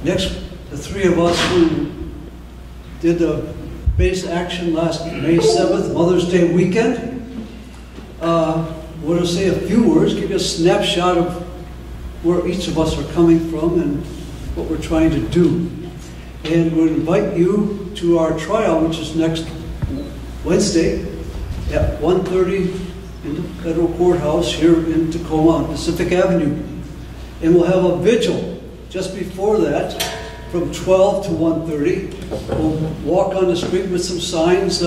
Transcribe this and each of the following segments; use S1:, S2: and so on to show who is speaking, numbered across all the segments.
S1: Next, the three of us who did the base action last May 7th, Mother's Day weekend, want to say a few words, give you a snapshot of where each of us are coming from and what we're trying to do. And we'll invite you to our trial, which is next Wednesday at 1:30 in the federal courthouse here in Tacoma on Pacific Avenue. And we'll have a vigil just before that from 12 to 1:30. We'll walk on the street with some signs,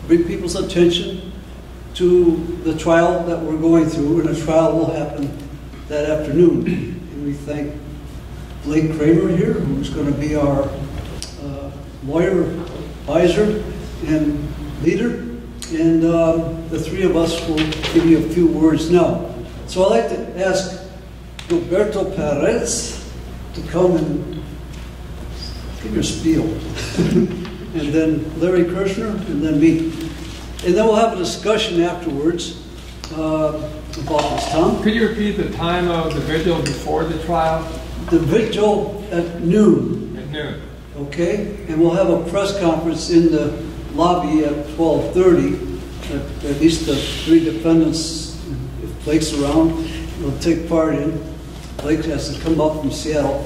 S1: bring people's attention to the trial that we're going through, and the trial will happen that afternoon. And we thank Blake Kramer here, who's going to be our lawyer, advisor, and leader. And the three of us will give you a few words now. So I'd like to ask Gilberto Perez to come and give your spiel. And then Larry Kerschner, and then me. And then we'll have a discussion afterwards about this, Tom.
S2: Could you repeat the time of the vigil before the trial?
S1: The vigil at noon.
S2: At noon.
S1: Okay? And we'll have a press conference in the lobby at 12:30. At least the three defendants, if Blake's around, will take part in. Blake has to come up from Seattle.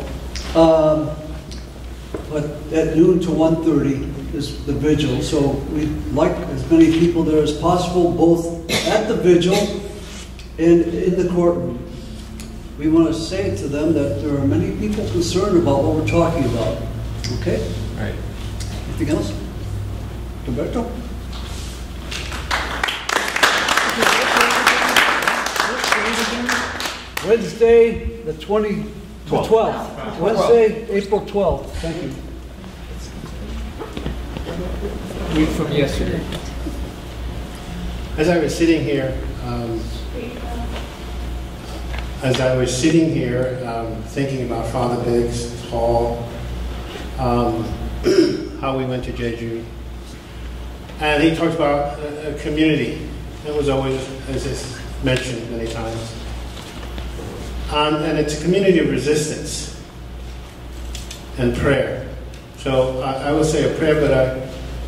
S1: But at noon to 1:30 is the vigil. So we'd like as many people there as possible, both at the vigil and in the courtroom. We want to say to them that there are many people concerned about what we're talking about. Okay?
S2: Right.
S1: Anything else? Gilberto? Wednesday, the 12th. Wednesday, April 12th. Thank you.
S2: Read from yesterday.
S3: As I was sitting here, thinking about Father Biggs' hall, how we went to Jeju, and he talks about a community. It was always, as is mentioned many times, and it's a community of resistance and prayer. So I will say a prayer, but I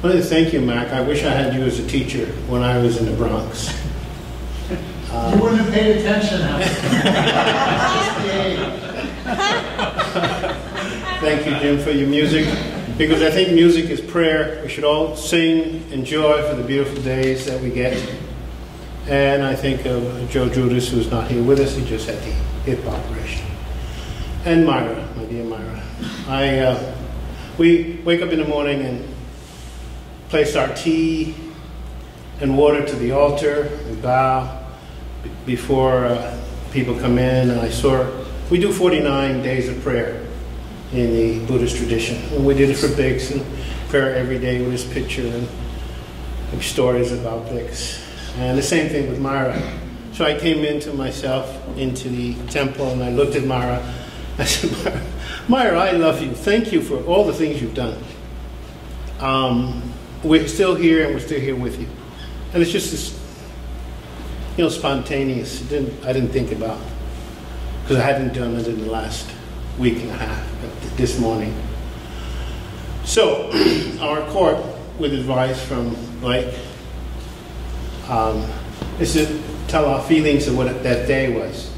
S3: wanted to thank you, Mac. I wish I had you as a teacher when I was in the Bronx.
S4: You wouldn't have paid attention now.
S3: Thank you, Jim, for your music, because I think music is prayer. We should all sing and joy for the beautiful days that we get. And I think of Joe Judas, who's not here with us. He just had the hip operation. And Myra, my dear Myra. We wake up in the morning and place our tea and water to the altar. We bow before people come in. And we do 49 days of prayer in the Buddhist tradition. And we did it for Biggs, and prayer every day with his picture and stories about Biggs. And the same thing with Myra. So I came into the temple, and I looked at Myra. I said, Myra, I love you. Thank you for all the things you've done. We're still here, and we're still here with you. And it's just this, spontaneous. I didn't think about, because I hadn't done it in the last week and a half, but this morning. So, our court, with advice from Blake, is to tell our feelings of what that day was.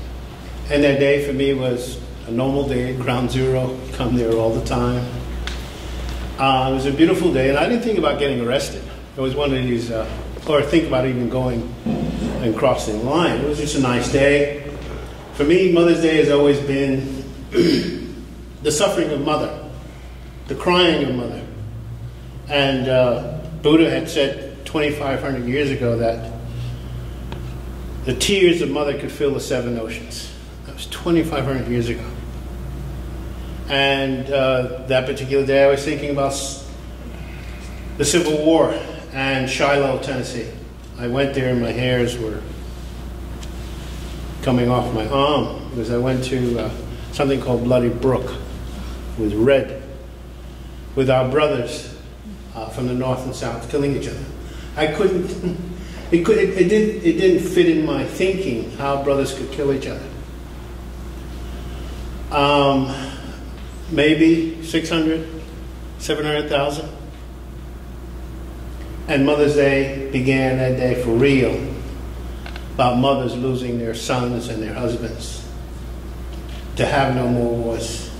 S3: And that day for me was a normal day, ground zero, come there all the time. It was a beautiful day, and I didn't think about getting arrested. It was one of these, or think about even going and crossing the line. It was just a nice day. For me, Mother's Day has always been the suffering of mother, the crying of mother. And Buddha had said 2,500 years ago that the tears of mother could fill the 7 oceans. That was 2,500 years ago. And that particular day I was thinking about the Civil War and Shiloh, Tennessee. I went there and my hairs were coming off my arm because I went to something called Bloody Brook. It was red, with our brothers from the north and south killing each other. I couldn't, it didn't fit in my thinking how brothers could kill each other. maybe 600, 700,000. And Mother's Day began that day for real, about mothers losing their sons and their husbands, to have no more voice.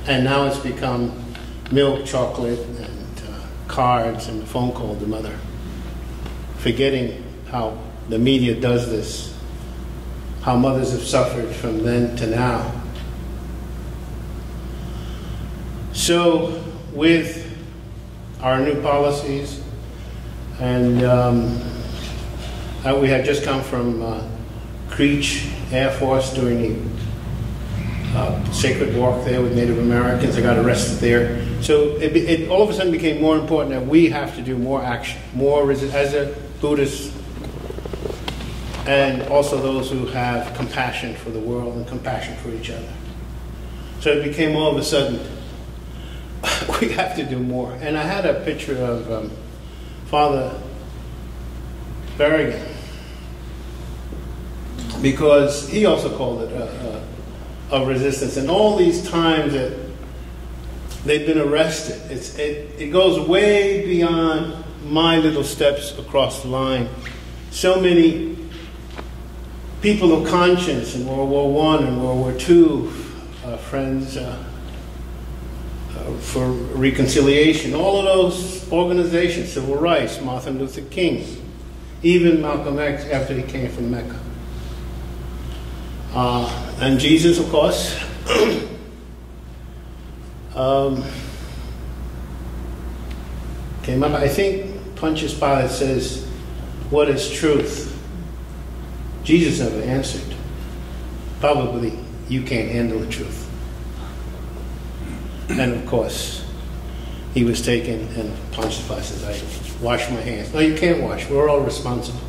S3: And now it's become milk, chocolate, and cards, and a phone call to mother, forgetting how the media does this, how mothers have suffered from then to now. So with our new policies, and we had just come from Creech Air Force during the sacred walk there with Native Americans. I got arrested there. So it all of a sudden became more important that we have to do more action, more as a Buddhist, and also those who have compassion for the world and compassion for each other. So it became all of a sudden, we have to do more. And I had a picture of Father Berrigan, because he also called it a resistance. And all these times that they've been arrested, it goes way beyond my little steps across the line. So many people of conscience in World War I and World War II, friends for reconciliation, all of those organizations, civil rights, Martin Luther King, even Malcolm X after he came from Mecca. And Jesus, of course, came up. I think Pontius Pilate says, "What is truth?" Jesus never answered. Probably, you can't handle the truth. And of course, he was taken, and Pontius Pilate says, "I wash my hands." No, you can't wash. We're all responsible.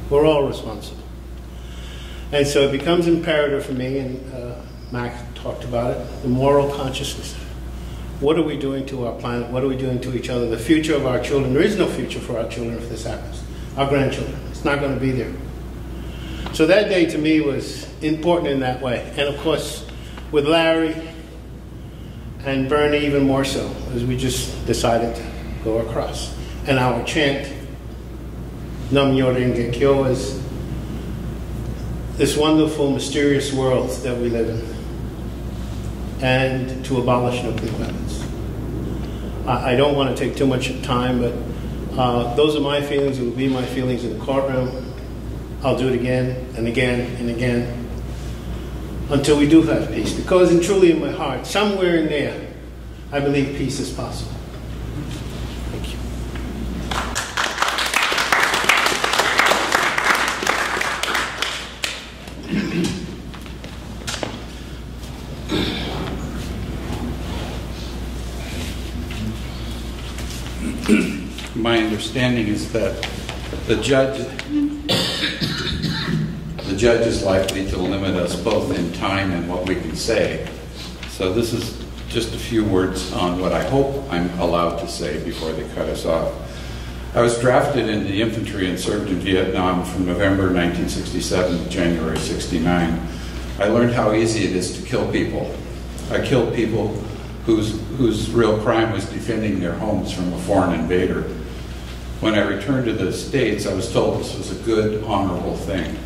S3: We're all responsible. And so it becomes imperative for me, and Mac talked about it, the moral consciousness. What are we doing to our planet? What are we doing to each other? The future of our children. There is no future for our children if this happens. Our grandchildren. It's not going to be there. So that day to me was important in that way. And of course, with Larry and Bernie even more so, as we just decided to go across. And our chant, Nam Myo Renge Kyo, is this wonderful, mysterious world that we live in, and to abolish nuclear weapons. I don't want to take too much time, but those are my feelings. It will be my feelings in the courtroom. I'll do it again and again and again until we do have peace. Because truly in my heart, somewhere in there, I believe peace is possible. Thank you.
S5: My understanding is that the judge is likely to limit us both in time and what we can say. So this is just a few words on what I hope I'm allowed to say before they cut us off. I was drafted into the infantry and served in Vietnam from November 1967 to January 69. I learned how easy it is to kill people. I killed people whose real crime was defending their homes from a foreign invader. When I returned to the States, I was told this was a good, honorable thing.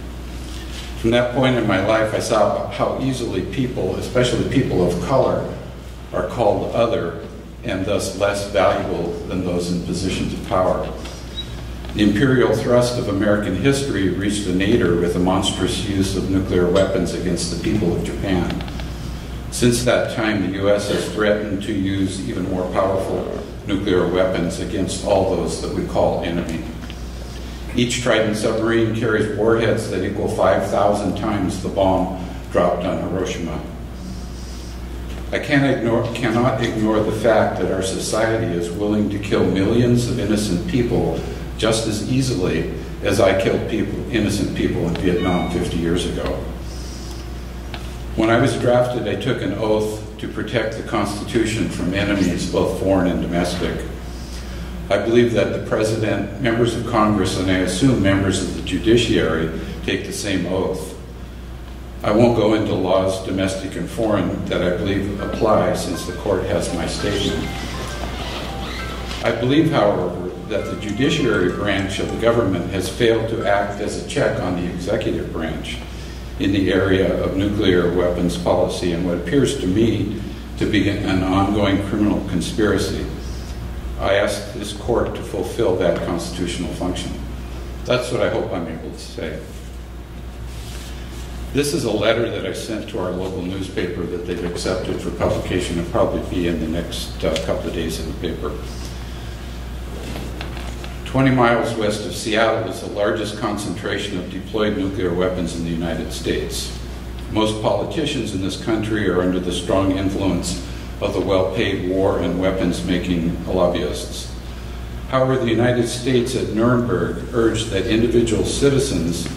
S5: From that point in my life, I saw how easily people, especially people of color, are called other and thus less valuable than those in positions of power. The imperial thrust of American history reached a nadir with the monstrous use of nuclear weapons against the people of Japan. Since that time, the U.S. has threatened to use even more powerful nuclear weapons against all those that we call enemy. Each Trident submarine carries warheads that equal 5,000 times the bomb dropped on Hiroshima. I cannot ignore the fact that our society is willing to kill millions of innocent people just as easily as I killed innocent people in Vietnam 50 years ago. When I was drafted, I took an oath to protect the Constitution from enemies, both foreign and domestic. I believe that the President, members of Congress, and I assume members of the judiciary take the same oath. I won't go into laws, domestic and foreign, that I believe apply since the court has my statement. I believe, however, that the judiciary branch of the government has failed to act as a check on the executive branch in the area of nuclear weapons policy and what appears to me to be an ongoing criminal conspiracy. I ask this court to fulfill that constitutional function. That's what I hope I'm able to say. This is a letter that I sent to our local newspaper that they've accepted for publication. It'll probably be in the next couple of days in the paper. 20 miles west of Seattle is the largest concentration of deployed nuclear weapons in the United States. Most politicians in this country are under the strong influence of the well-paid war and weapons-making lobbyists. However, the United States at Nuremberg urged that individual citizens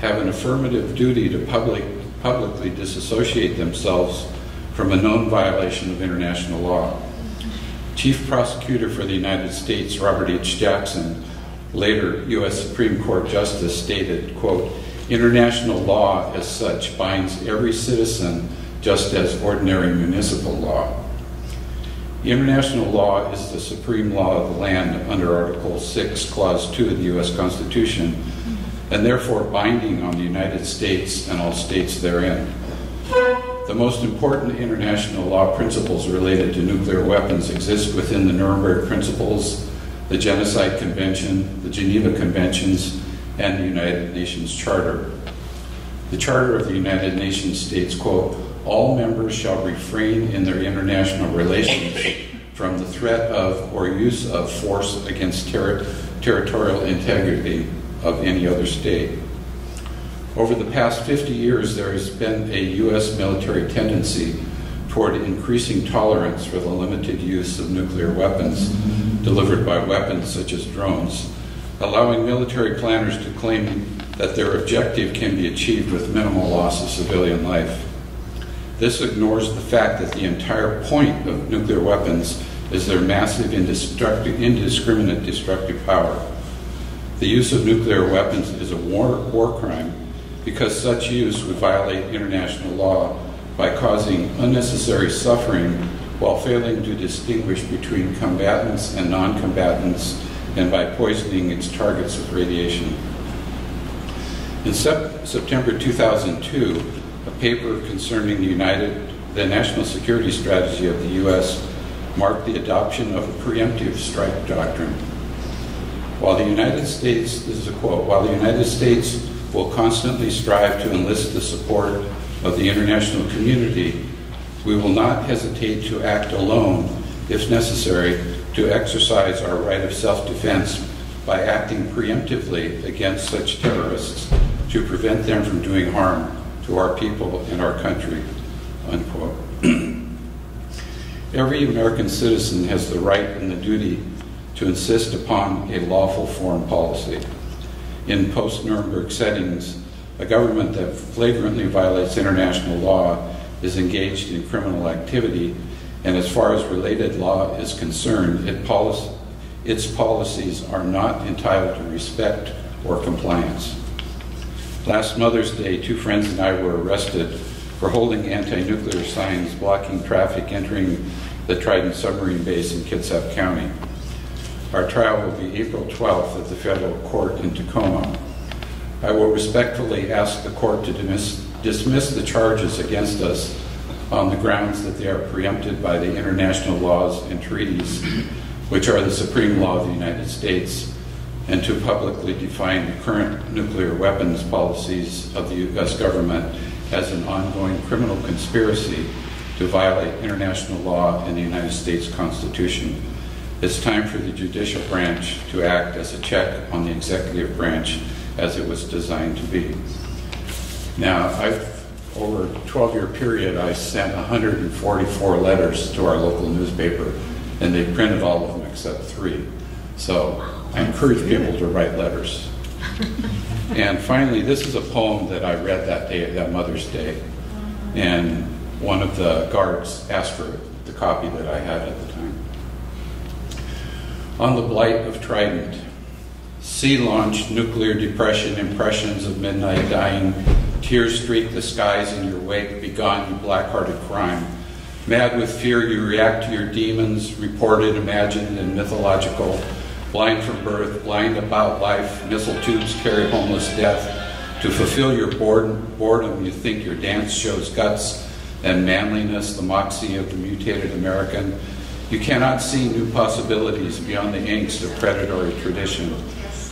S5: have an affirmative duty to publicly disassociate themselves from a known violation of international law. Chief Prosecutor for the United States, Robert H. Jackson, later U.S. Supreme Court Justice, stated, quote, "International law as such binds every citizen just as ordinary municipal law." International law is the supreme law of the land under Article 6, Clause 2 of the U.S. Constitution, and therefore binding on the United States and all states therein. The most important international law principles related to nuclear weapons exist within the Nuremberg Principles, the Genocide Convention, the Geneva Conventions, and the United Nations Charter. The Charter of the United Nations states, quote, "All members shall refrain in their international relations from the threat of or use of force against territorial integrity of any other state." Over the past 50 years, there has been a U.S. military tendency toward increasing tolerance for the limited use of nuclear weapons delivered by weapons such as drones, allowing military planners to claim that their objective can be achieved with minimal loss of civilian life. This ignores the fact that the entire point of nuclear weapons is their massive, indiscriminate destructive power. The use of nuclear weapons is a war crime because such use would violate international law by causing unnecessary suffering while failing to distinguish between combatants and non-combatants and by poisoning its targets with radiation. In September 2002, a paper concerning the national security strategy of the U.S. marked the adoption of a preemptive strike doctrine. While the United States, this is a quote, "While the United States will constantly strive to enlist the support of the international community, we will not hesitate to act alone, if necessary, to exercise our right of self-defense by acting preemptively against such terrorists to prevent them from doing harm to our people and our country," unquote. Every American citizen has the right and the duty to insist upon a lawful foreign policy. In post-Nuremberg settings, a government that flagrantly violates international law is engaged in criminal activity, and as far as related law is concerned, its policies are not entitled to respect or compliance. Last Mother's Day, 2 friends and I were arrested for holding anti-nuclear signs blocking traffic entering the Trident submarine base in Kitsap County. Our trial will be April 12th at the federal court in Tacoma. I will respectfully ask the court to dismiss the charges against us on the grounds that they are preempted by the international laws and treaties, which are the supreme law of the United States, and to publicly define the current nuclear weapons policies of the U.S. government as an ongoing criminal conspiracy to violate international law and the United States Constitution. It's time for the judicial branch to act as a check on the executive branch as it was designed to be. Now, over a 12-year period, I sent 144 letters to our local newspaper, and they printed all of them except 3. So I encourage people to write letters. And finally, this is a poem that I read that day, that Mother's Day, and one of the guards asked for the copy that I had at the time. On the blight of Trident, sea-launched nuclear depression, impressions of midnight dying, Tears streak the skies in your wake. Begone, you black-hearted crime. Mad with fear, you react to your demons, reported, imagined, and mythological. Blind from birth, blind about life, missile tubes carry homeless death. To fulfill your boredom, you think your dance shows guts and manliness, the moxie of the mutated American. You cannot see new possibilities beyond the angst of predatory tradition.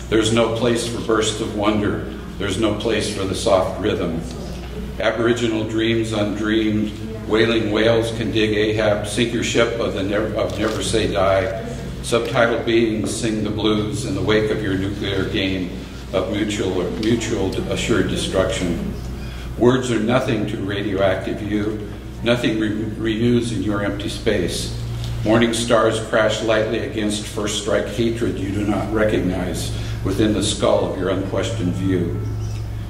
S5: There's no place for bursts of wonder. There's no place for the soft rhythm. Aboriginal dreams undreamed. Wailing whales can dig Ahab. Sink your ship of never say die. Subtitle beings sing the blues in the wake of your nuclear game of mutual assured destruction. Words are nothing to radioactive you. Nothing renews in your empty space. Morning stars crash lightly against first strike hatred you do not recognize within the skull of your unquestioned view.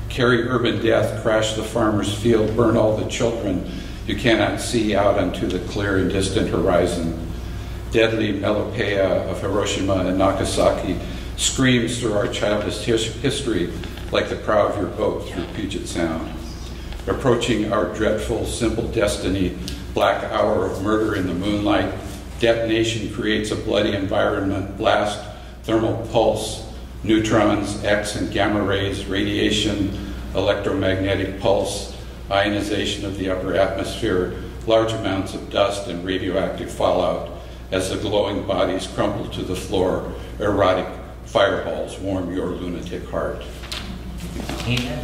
S5: Carry urban death, crash the farmer's field, burn all the children you cannot see out onto the clear and distant horizon. Deadly melopeia of Hiroshima and Nagasaki screams through our childish history like the prow of your boat through Puget Sound. Approaching our dreadful, simple destiny, black hour of murder in the moonlight, detonation creates a bloody environment, blast, thermal pulse, neutrons, X and gamma rays, radiation, electromagnetic pulse, ionization of the upper atmosphere, large amounts of dust and radioactive fallout as the glowing bodies crumple to the floor, erotic fireballs warm your lunatic heart.
S6: Amen.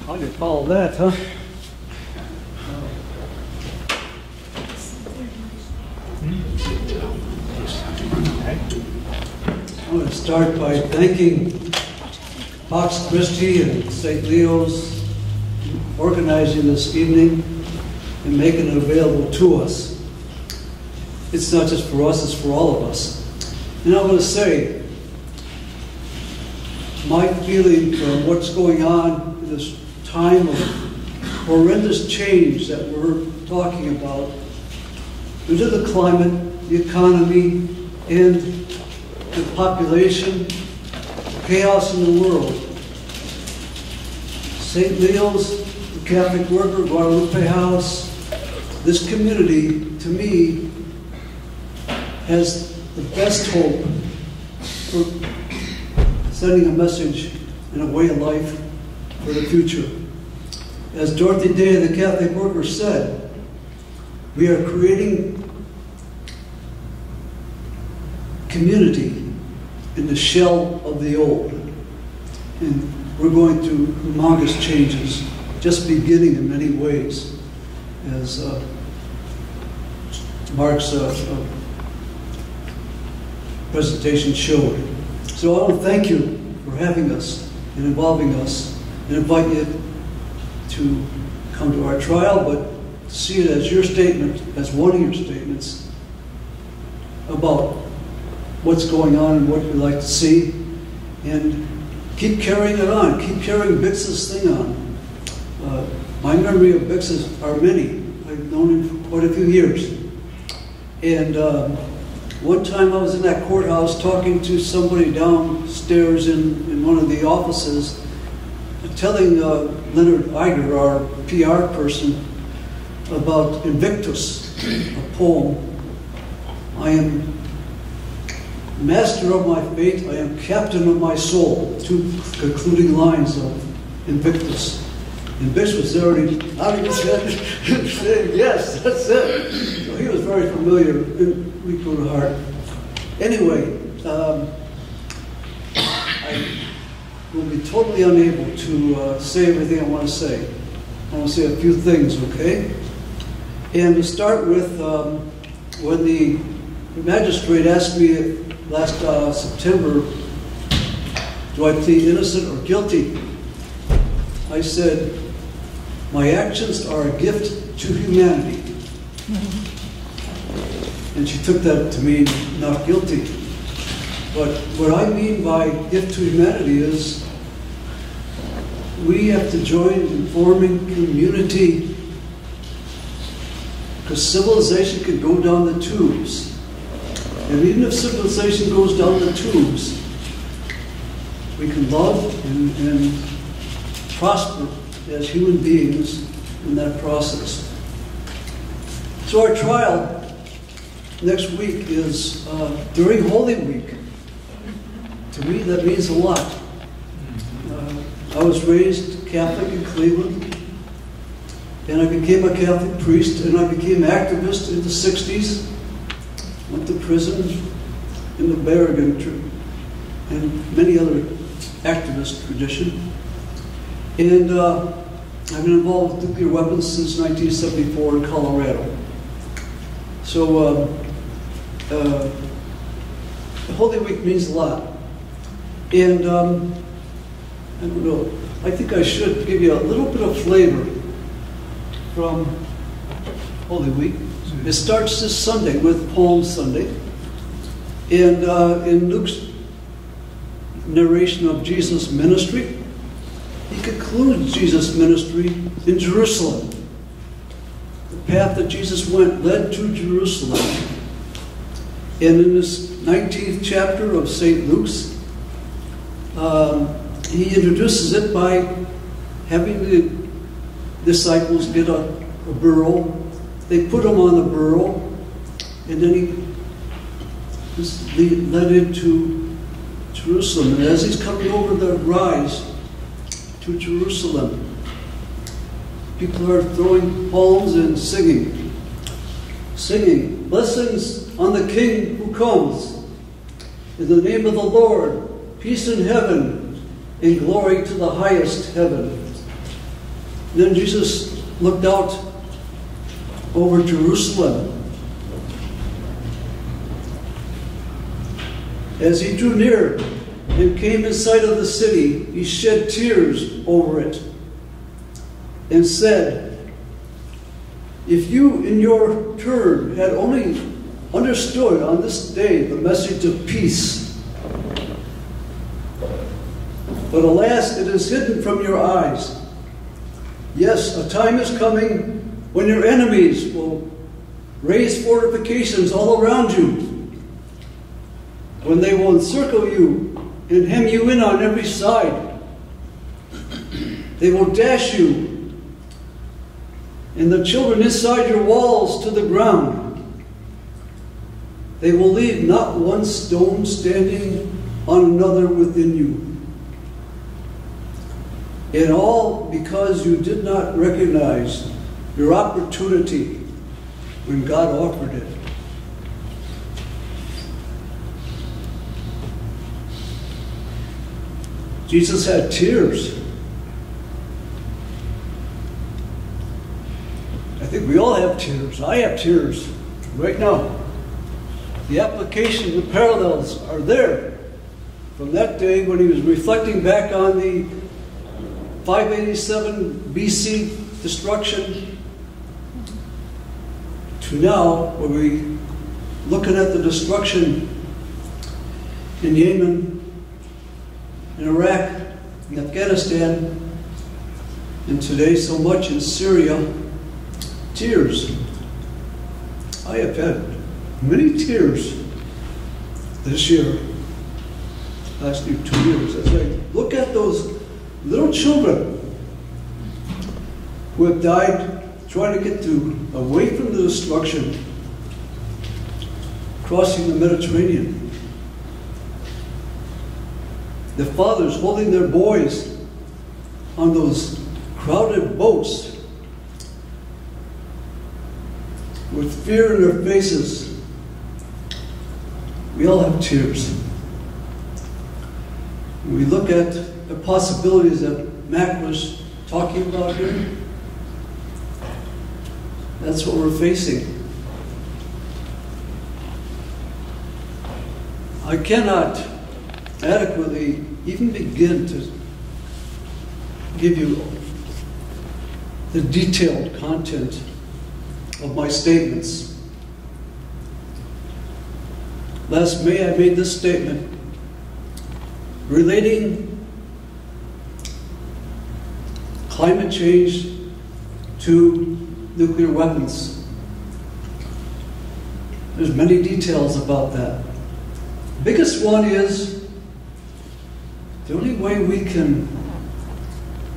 S1: How do you follow that, huh? I'm going to start by thanking Fox Christie and St. Leo's organizing this evening and making it available to us. It's not just for us, it's for all of us. And I want to say, my feeling from what's going on in this time of horrendous change that we're talking about, due to the climate, the economy, and the population, chaos in the world. St. Leo's, the Catholic Worker, Guadalupe House, this community, to me, has the best hope for sending a message and a way of life for the future. As Dorothy Day, the Catholic Worker, said, we are creating community in the shell of the old. And we're going through humongous changes, just beginning in many ways, as Mark's presentation showed. So I want to thank you for having us and involving us, and invite you to come to our trial, but to see it as your statement, as one of your statements about what's going on and what you'd like to see, and keep carrying it on, keep carrying Bix's thing on. My memory of Bix's are many. I've known him for quite a few years. And one time I was in that courthouse talking to somebody downstairs in one of the offices, telling Leonard Eiger, our PR person, about Invictus, a poem. I am master of my fate, I am captain of my soul. Two concluding lines of Invictus. And Bix was already out of his head saying, yes, that's it. So he was very familiar, and we go to heart. Anyway, I will be totally unable to say everything I want to say. I want to say a few things, okay? And to start with, when the magistrate asked me last September, do I plead innocent or guilty? I said, my actions are a gift to humanity. And she took that to mean not guilty. But what I mean by gift to humanity is we have to join in forming community, because civilization can go down the tubes. And even if civilization goes down the tubes, we can love and prosper as human beings in that process. So our trial next week is during Holy Week. To me, that means a lot. I was raised Catholic in Cleveland, and I became a Catholic priest, and I became activist in the 60s. Went to prison in the Berrigan and many other activist tradition. And I've been involved with nuclear weapons since 1974 in Colorado. So Holy Week means a lot. And I don't know, I think I should give you a little bit of flavor from Holy Week. It starts this Sunday with Palm Sunday. And in Luke's narration of Jesus' ministry, he concludes Jesus' ministry in Jerusalem. The path that Jesus went led to Jerusalem. And in this 19th chapter of St. Luke's, he introduces it by having the disciples get a burro. They put him on the burro, and then he led into Jerusalem. And as he's coming over the rise to Jerusalem, people are throwing palms and singing. Singing, blessings on the King who comes. In the name of the Lord, peace in heaven, and glory to the highest heaven. Then Jesus looked out over Jerusalem. As he drew near and came in sight of the city, he shed tears over it and said, if you in your turn had only understood on this day the message of peace, but alas, it is hidden from your eyes. Yes, a time is coming when your enemies will raise fortifications all around you, when they will encircle you and hem you in on every side. They will dash you and the children inside your walls to the ground. They will leave not one stone standing on another within you. And all because you did not recognize your opportunity when God offered it. Jesus had tears. I think we all have tears. I have tears right now. The application, the parallels are there from that day when he was reflecting back on the 587 BC destruction to now, where we looking at the destruction in Yemen, in Iraq, in Afghanistan, and today so much in Syria. Tears. I have had many tears this year, last 2 years, as I look at those little children who have died trying to get away from the destruction, crossing the Mediterranean. The fathers holding their boys on those crowded boats with fear in their faces. We all have tears. When we look at the possibilities that Mac was talking about here, that's what we're facing. I cannot adequately even begin to give you the detailed content of my statements. Last May, I made this statement relating climate change to nuclear weapons. There's many details about that. Biggest one is the only way we can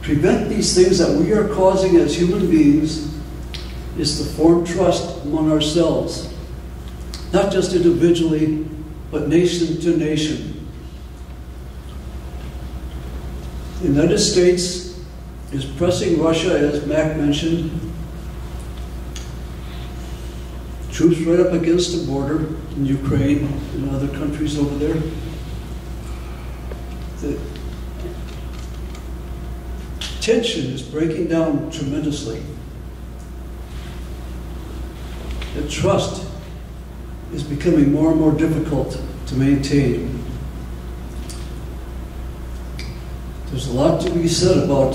S1: prevent these things that we are causing as human beings is to form trust among ourselves, not just individually, but nation to nation. The United States is pressing Russia, as Mac mentioned, troops right up against the border in Ukraine and other countries over there. The tension is breaking down tremendously. The trust is becoming more and more difficult to maintain. There's a lot to be said about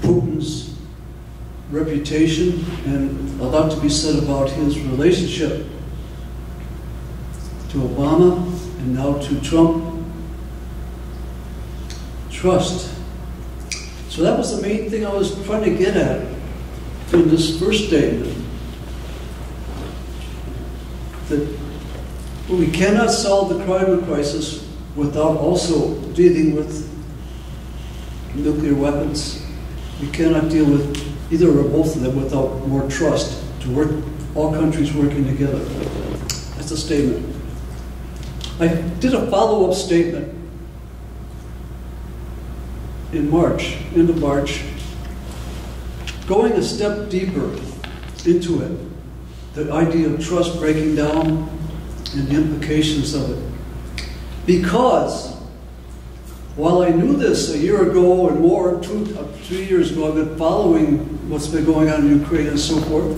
S1: Putin's reputation and a lot to be said about his relationship to Obama and now to Trump. Trust. So that was the main thing I was trying to get at in this first statement. That we cannot solve the climate crisis without also dealing with nuclear weapons. We cannot deal with either or both of them without more trust to work, all countries working together. That's a statement. I did a follow-up statement in March, end of March, going a step deeper into it, the idea of trust breaking down and the implications of it. Because while I knew this a year ago and more, 2 years ago, I've been following what's been going on in Ukraine and so forth.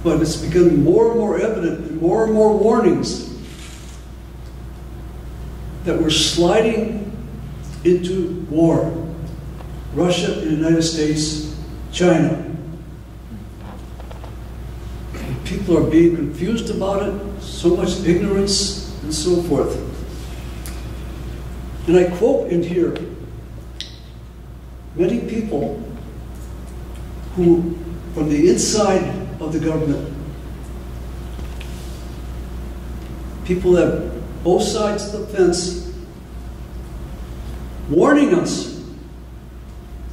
S1: But it's becoming more and more evident and more warnings that we're sliding into war. Russia, the United States, China. And people are being confused about it, so much ignorance and so forth. And I quote in here, many people who, from the inside of the government, people that both sides of the fence, warning us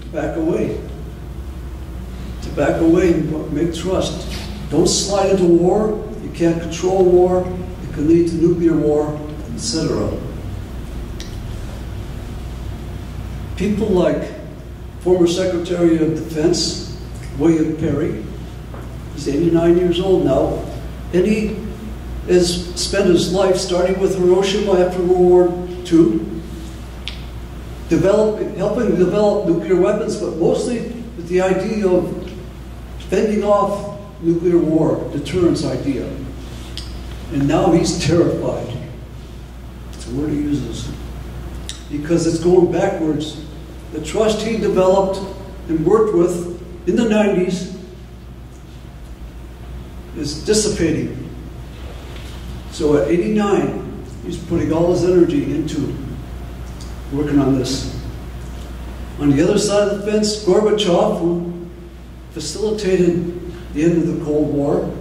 S1: to back away and make trust. Don't slide into war. You can't control war. It can lead to nuclear war, etc. People like former Secretary of Defense William Perry. He's 89 years old now, and he has spent his life, starting with Hiroshima after World War II, helping develop nuclear weapons, but mostly with the idea of fending off nuclear war, deterrence idea. And now he's terrified. That's the word he uses. Because it's going backwards. The trust he developed and worked with in the 90s is dissipating. So at 89, he's putting all his energy into working on this. On the other side of the fence, Gorbachev, who facilitated the end of the Cold War,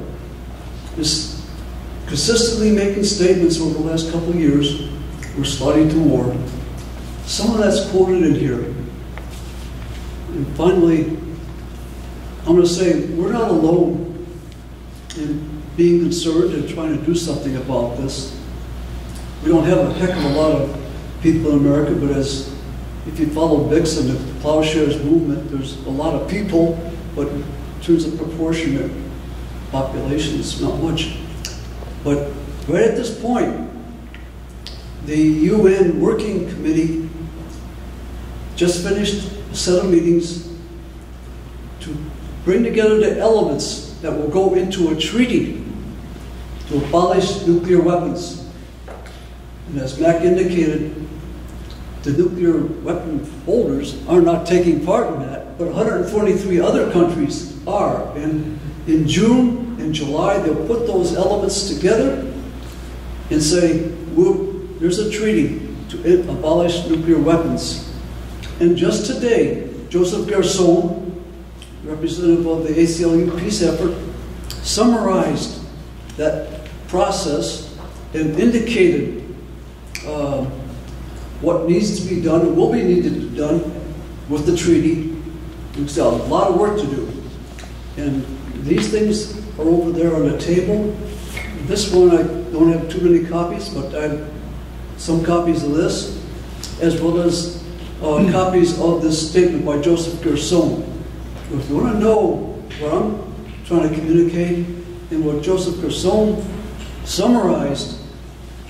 S1: is consistently making statements over the last couple of years, we're sliding to war. Some of that's quoted in here. And finally, I'm going to say we're not alone in being concerned and trying to do something about this. We don't have a heck of a lot of people in America, but if you follow BICS and the Plowshares movement, there's a lot of people, but in terms of proportionate population, it's not much. But right at this point, the UN Working Committee just finished a set of meetings to bring together the elements that will go into a treaty to abolish nuclear weapons. And as Mac indicated, the nuclear weapon holders are not taking part in that, but 143 other countries are. And in June and July, they'll put those elements together and say, there's a treaty to abolish nuclear weapons. And just today, Joseph Garçon, representative of the ACLU peace effort, summarized that process and indicated what needs to be done and will be needed to be done with the treaty. We've got a lot of work to do. And these things are over there on the table. This one, I don't have too many copies, but I have some copies of this, as well as copies of this statement by Joseph Gerson. If you want to know what I'm trying to communicate and what Joseph Gerson summarized,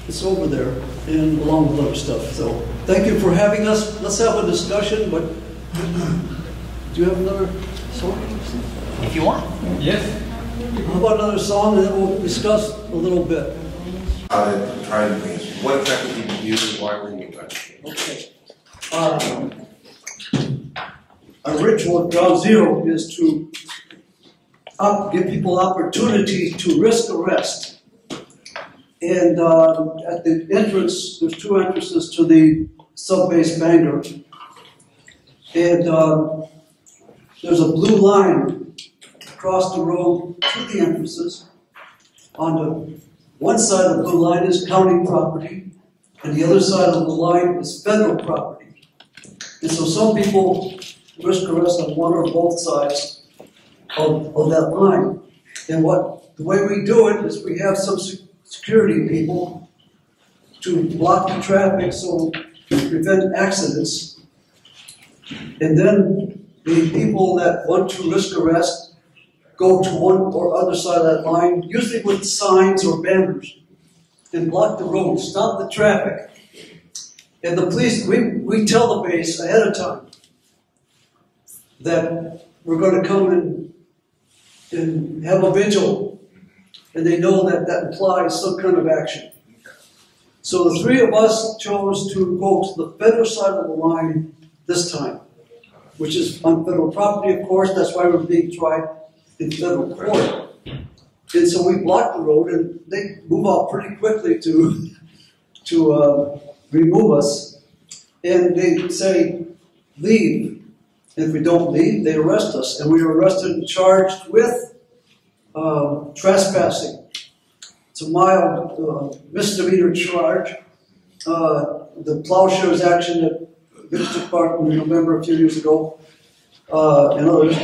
S1: it's over there and along with other stuff. So thank you for having us. Let's have a discussion, but do you have another song?
S6: If you want.
S2: Yes.
S1: How about another song, and then we'll discuss a little bit.
S7: Trident means. What exactly did you use and why were you doing it?
S1: Okay. Our ritual at ground zero is to give people opportunity to risk arrest. And at the entrance, there's two entrances to the sub-base Bangor. And there's a blue line across the road to the entrances. On the one side of the blue line is county property, and the other side of the line is federal property. And so some people risk arrest on one or both sides of that line. And the way we do it is we have some security people to block the traffic so to prevent accidents. And then the people that want to risk arrest go to one or other side of that line, usually with signs or banners, and block the road, stop the traffic. And the police, we tell the base ahead of time that we're going to come and have a vigil, and they know that that implies some kind of action. So the three of us chose to go to the federal side of the line this time, which is on federal property, of course. That's why we're being tried in federal court. And so we blocked the road, and they move out pretty quickly to remove us. And they say, leave. And if we don't leave, they arrest us. And we were arrested and charged with trespassing. It's a mild misdemeanor charge. The plowshares action that took part in November a few years ago, and others,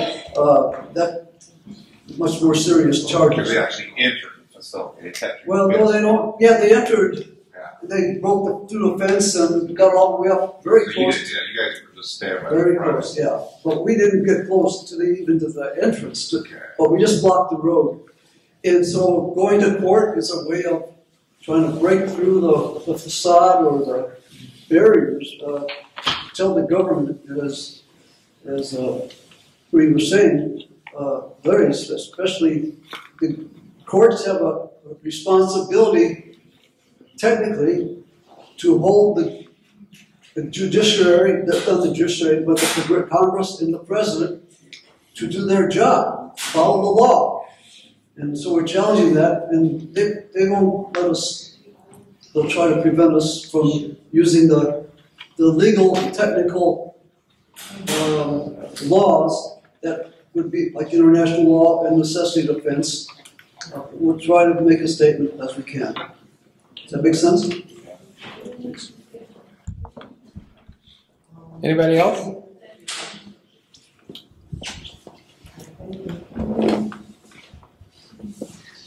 S1: that much more serious charges.
S7: Because they actually entered the facility. They kept you.
S1: Well, no, they don't. Yeah, they entered. Yeah. They broke through the fence and got all the way up very
S7: So
S1: close.
S7: you guys were just standing right
S1: Very close, yeah. But we didn't get close to even to the entrance. But we just blocked the road. And so going to court is a way of trying to break through the facade or the barriers. Tell the government, as we were saying, especially the courts have a responsibility, technically, to hold the judiciary, not the judiciary, but the Congress and the President to do their job, follow the law. And so we're challenging that, and they won't let us. They'll try to prevent us from using the legal, technical laws that would be like international law and necessity defense. We'll try to make a statement as we can. Does that make sense?
S2: Anybody else?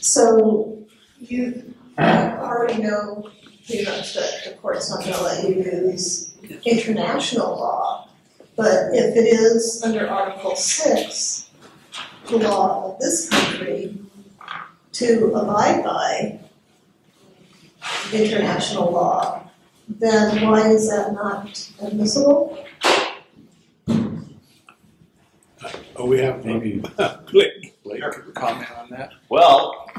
S8: So you already know pretty much that the court's not going to let you use international law, but if it is under Article 6, the law of this country, to abide by international law, then why is that not admissible?
S9: We have maybe Blake comment on that.
S10: Well,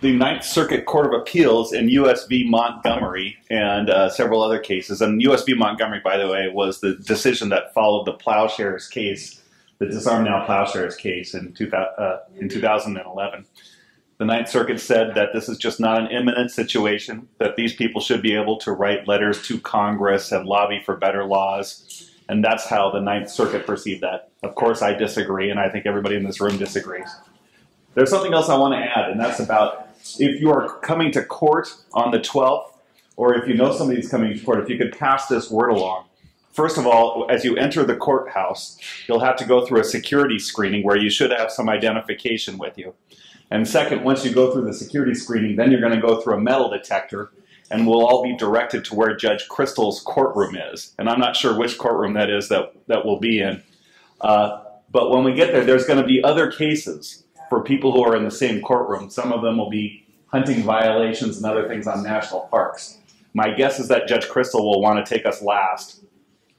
S10: the Ninth Circuit Court of Appeals in U.S. v. Montgomery and several other cases, and U.S. v. Montgomery, by the way, was the decision that followed the Plowshares case, the Disarm Now Plowshares case in 2011. The Ninth Circuit said that this is just not an imminent situation, that these people should be able to write letters to Congress and lobby for better laws, and that's how the Ninth Circuit perceived that. Of course, I disagree, and I think everybody in this room disagrees. There's something else I want to add, and that's about if you are coming to court on the 12th, or if you know somebody's coming to court, if you could pass this word along. First of all, as you enter the courthouse, you'll have to go through a security screening where you should have some identification with you. And second, once you go through the security screening, then you're going to go through a metal detector, and we'll all be directed to where Judge Crystal's courtroom is. And I'm not sure which courtroom that is that we'll be in. But when we get there, there's going to be other cases for people who are in the same courtroom. Some of them will be hunting violations and other things on national parks. My guess is that Judge Crystal will want to take us last.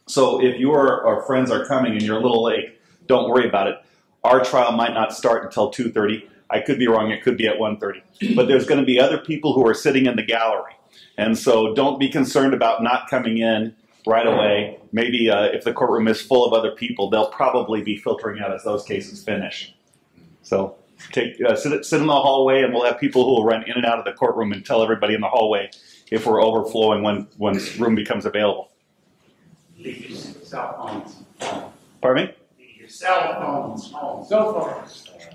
S10: So if you or friends are coming and you're a little late, don't worry about it. Our trial might not start until 2:30. I could be wrong. It could be at 1:30. But there's going to be other people who are sitting in the gallery. And so don't be concerned about not coming in right away. Maybe if the courtroom is full of other people, they'll probably be filtering out as those cases finish. So sit in the hallway, and we'll have people who will run in and out of the courtroom and tell everybody in the hallway if we're overflowing when room becomes available.
S11: Leave your cell phones.
S10: Pardon me?
S11: Leave your cell phones home. So far.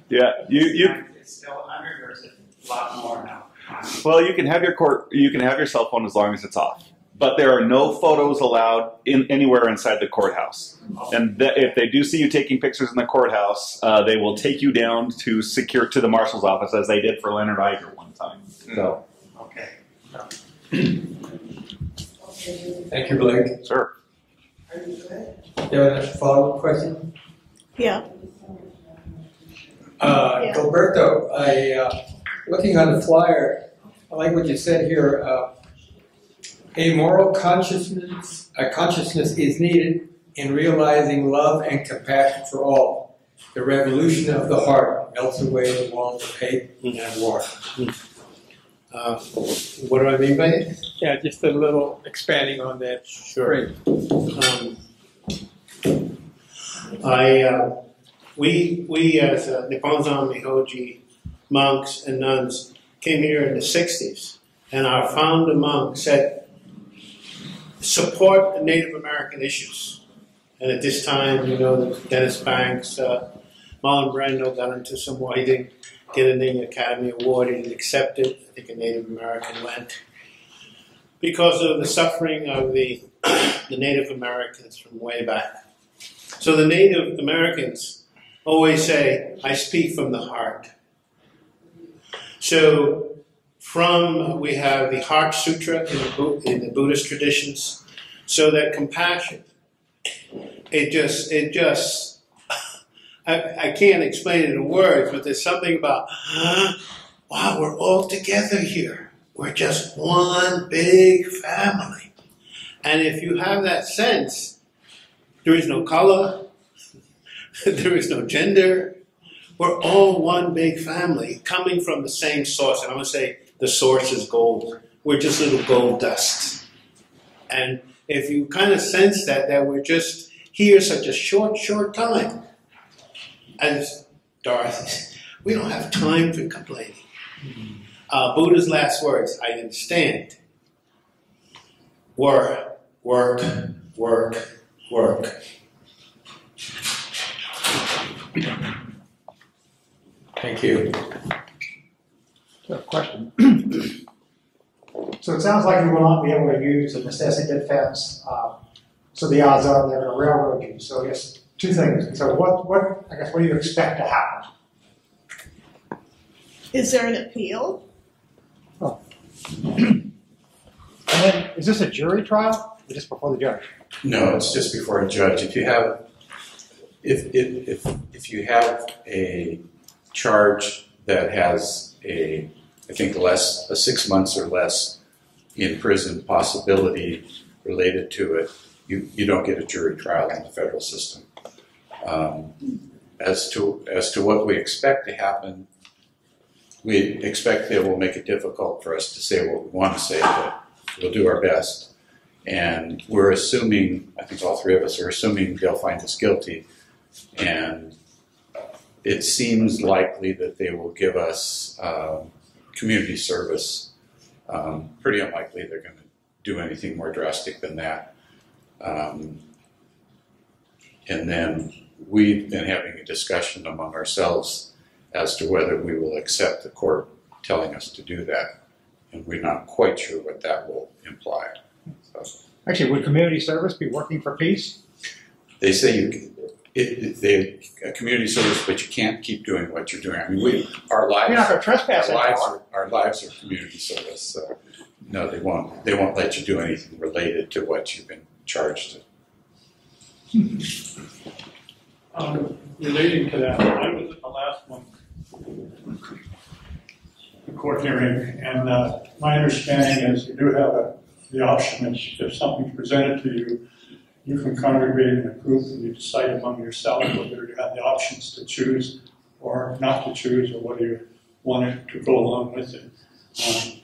S10: Yeah,
S11: It's still under, or is it a lot more now?
S10: Well, you can have your cell phone as long as it's off. But there are no photos allowed anywhere inside the courthouse. And if they do see you taking pictures in the courthouse, they will take you down to the marshal's office, as they did for Leonard Iger one time. So.
S11: Okay.
S2: Thank you, Blake.
S10: Sure.
S2: Do you have a follow-up question?
S8: Yeah.
S2: Gilberto, looking on the flyer, I like what you said here. A moral consciousness is needed in realizing love and compassion for all. The revolution of the heart melts away the walls of hate and war.
S3: What do I mean by it?
S2: Yeah, just a little expanding on that.
S3: Sure. We as Nipponzan Mihoji monks and nuns came here in the 60s, and our founder monk said, support the Native American issues. And at this time, you know, Dennis Banks, Marlon Brando got into some war. He didn't get an Academy Award. He didn't accept it. I think a Native American went. Because of the suffering of the Native Americans from way back. So the Native Americans always say, I speak from the heart. So we have the Heart Sutra in the Buddhist traditions, so that compassion, I can't explain it in words, but there's something about, wow, we're all together here. We're just one big family. And if you have that sense, there is no color, there is no gender. We're all one big family coming from the same source. And I'm going to say the source is gold. We're just little gold dust. And if you kind of sense that we're just here such a short time, as Dorothy, we don't have time for complaining. Buddha's last words, I understand. Work, work, work, work.
S2: Thank you.
S4: Question. So it sounds like you will not be able to use a necessity defense. So the odds are they're going to railroad you. So I guess two things. So what do you expect to happen?
S8: Is there an appeal?
S4: Oh. And then, is this a jury trial or just before the judge?
S5: No, it's just before a judge. If you have, if you have a charge that has I think a 6 months or less in prison possibility related to it, you don't get a jury trial in the federal system. As to what we expect to happen, we expect they will make it difficult for us to say what we want to say, but we'll do our best. And we're assuming, I think all three of us are assuming they'll find us guilty. And it seems likely that they will give us community service. Pretty unlikely they're going to do anything more drastic than that. And then we've been having a discussion among ourselves as to whether we will accept the court telling us to do that. And we're not quite sure what that will imply. So,
S4: Actually, would community service be working for peace?
S5: they say they community service, but you can't keep doing what you're doing. I mean, our lives,
S4: You're not going to trespass
S5: our lives are community service. So no, they won't. They won't let you do anything related to what you've been charged to.
S12: Relating to that, I was at the last one, the court hearing, and my understanding is you do have the option if something's presented to you, you can congregate in a group and you decide among yourself whether you have the options to choose or not to choose, or whether you want to go along with it.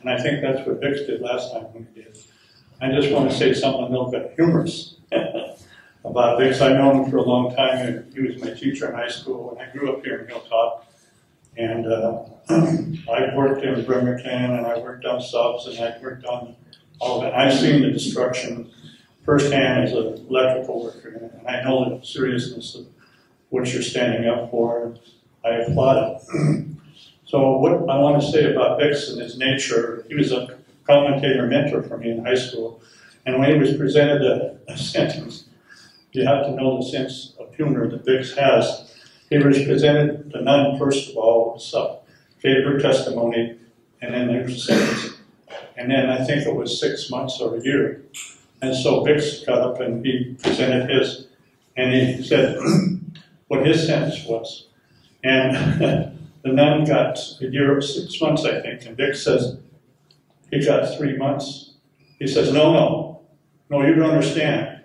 S12: And I think that's what Vix did last time when he did. I just want to say something a little bit humorous about Vix. I've known him for a long time, and he was my teacher in high school, and I grew up here in Hilltop. And I worked in Bremerton, and I worked on subs, and I worked on all of it. I've seen the destruction firsthand as an electrical worker, and I know the seriousness of what you're standing up for, and I applaud it. So what I want to say about Vix and his nature, he was a commentator mentor for me in high school, and when he was presented a sentence, you have to know the sense of humor that Vix has. He was presented to none, first of all, gave her testimony, and then there was a sentence. And then I think it was 6 months or a year. And so Vix got up and he presented his, and he said what his sentence was. And the nun got a year, 6 months, I think, and Vix says he got 3 months. He says, no, you don't understand.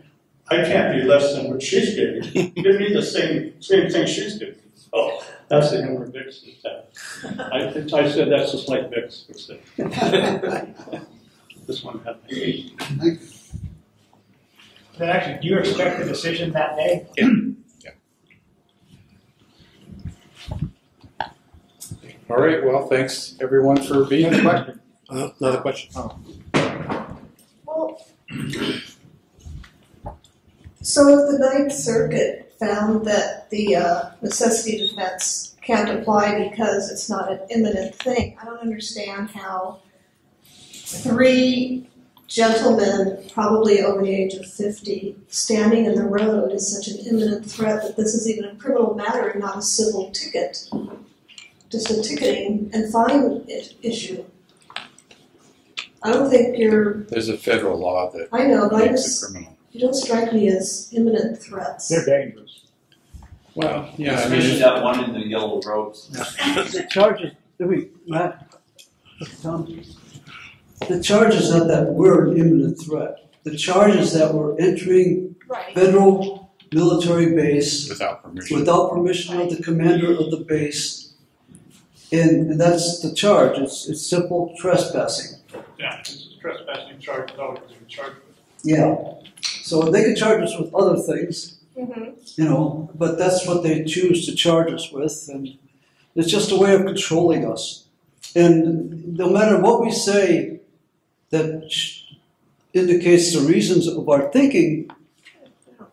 S12: I can't be less than what she's giving. Give me the same thing she's giving. Oh, that's the humor Vix is that. I said that's just like Vix. This one had me.
S4: Then actually, do you expect a decision that day?
S5: Yeah. All right. Well, thanks everyone for being here.
S3: Another question.
S4: Oh.
S8: Well, so if the Ninth Circuit found that the necessity defense can't apply because it's not an imminent thing, I don't understand how 3 gentlemen, probably over the age of 50, standing in the road is such an imminent threat that this is even a criminal matter and not a civil ticket, just a ticketing and fine issue. I don't think
S5: There's a federal law that
S8: I know, but
S5: makes it criminal.
S8: You don't strike me as imminent threats.
S4: They're dangerous.
S5: Well, yeah,
S6: Especially that one in the yellow robes.
S1: The charges, Matt, Tom, the charges of that were an imminent threat. The charges that were entering federal military base
S5: without
S1: permission of the commander of the base, and that's the charge. It's simple trespassing.
S12: Yeah, it's a trespassing charge without being charged with.
S1: Yeah. So they can charge us with other things, but that's what they choose to charge us with, and it's just a way of controlling us. And no matter what we say that indicates the reasons of our thinking,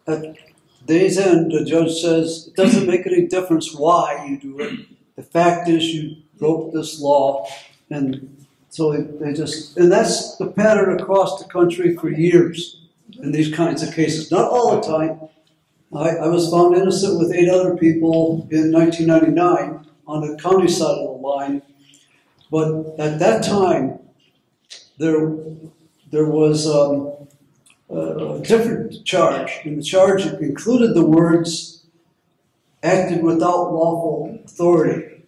S1: at day's end, the judge says, it doesn't make any difference why you do it. The fact is you broke this law, and so they just, and that's the pattern across the country for years. In these kinds of cases. Not all the time. I was found innocent with 8 other people in 1999 on the county side of the line. But at that time, there was a different charge. And the charge included the words, acted without lawful authority.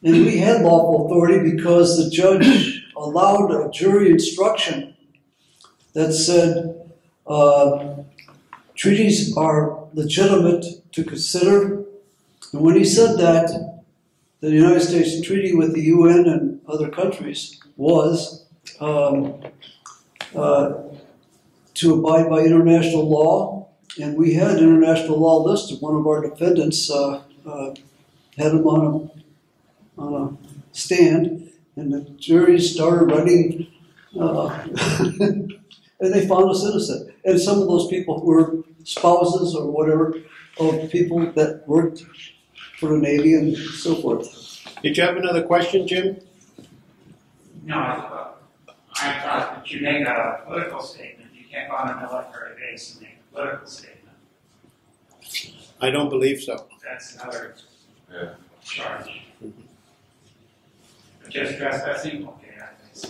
S1: And we had lawful authority because the judge allowed a jury instruction that said, treaties are legitimate to consider. And when he said that, the United States treaty with the UN and other countries was to abide by international law. And we had international law listed. One of our defendants had him on a stand, and the jury started writing and they found us innocent. And some of those people were spouses or whatever of people that worked for the Navy and so forth.
S3: Did you have another question, Jim?
S11: No, I thought that you make a political statement. You can't go on a military base and make a political statement.
S3: I don't believe so.
S11: That's another charge. Just trespassing? Okay, I see.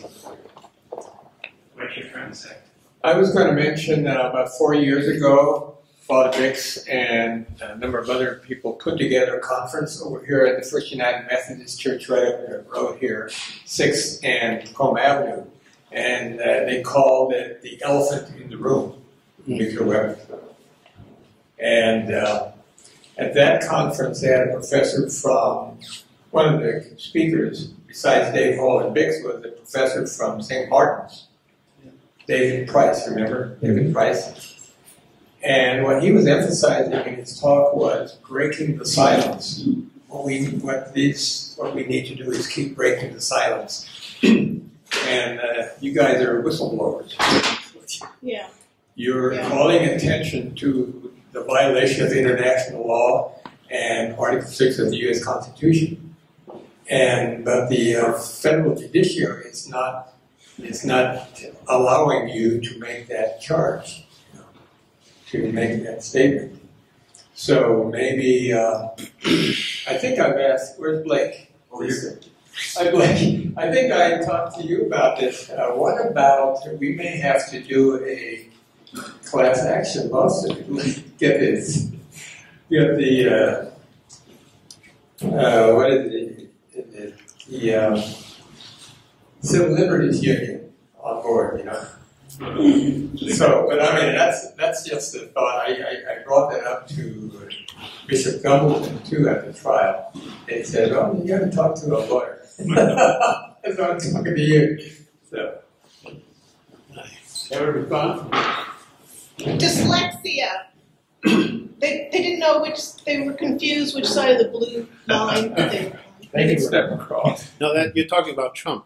S11: What you're trying to say.
S2: I was going to mention about 4 years ago, Father Bix and a number of other people put together a conference over here at the First United Methodist Church right up the road here, 6th and Tacoma Avenue. And they called it the elephant in the room, nuclear weapons. And at that conference, they had a professor from, one of the speakers, besides Dave Hall and Bix, was a professor from St. Martin's. David Price, remember? David Price. And what he was emphasizing in his talk was breaking the silence. What we need to do is keep breaking the silence. And you guys are whistleblowers.
S8: Yeah.
S2: You're calling attention to the violation of international law and Article 6 of the U.S. Constitution. But the federal judiciary is not allowing you to make that charge, to make that statement. So maybe, I think I've asked, where's Blake? Hi, Blake. I think I talked to you about this. What about, we may have to do a class action lawsuit. Get this. Get the, what is it? The Civil Liberties Union on board, you know. So, but I mean, that's just a thought. I brought that up to Bishop Gumbleton, too, at the trial. They said, oh, you got to talk to a lawyer. So I'm talking to you. So, ever respond?
S8: Dyslexia. They didn't know they were confused which side of the blue line they were on.
S2: They can step across.
S3: No, you're talking about Trump.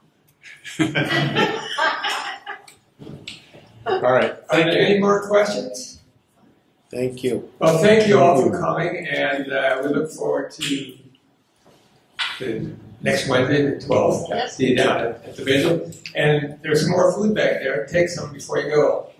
S2: All right. Any more questions?
S3: Thank you.
S2: Well, thank you all for coming, and we look forward to next Wednesday, the 12th.
S8: Yep.
S2: See you down at the vigil. And there's some more food back there. Take some before you go.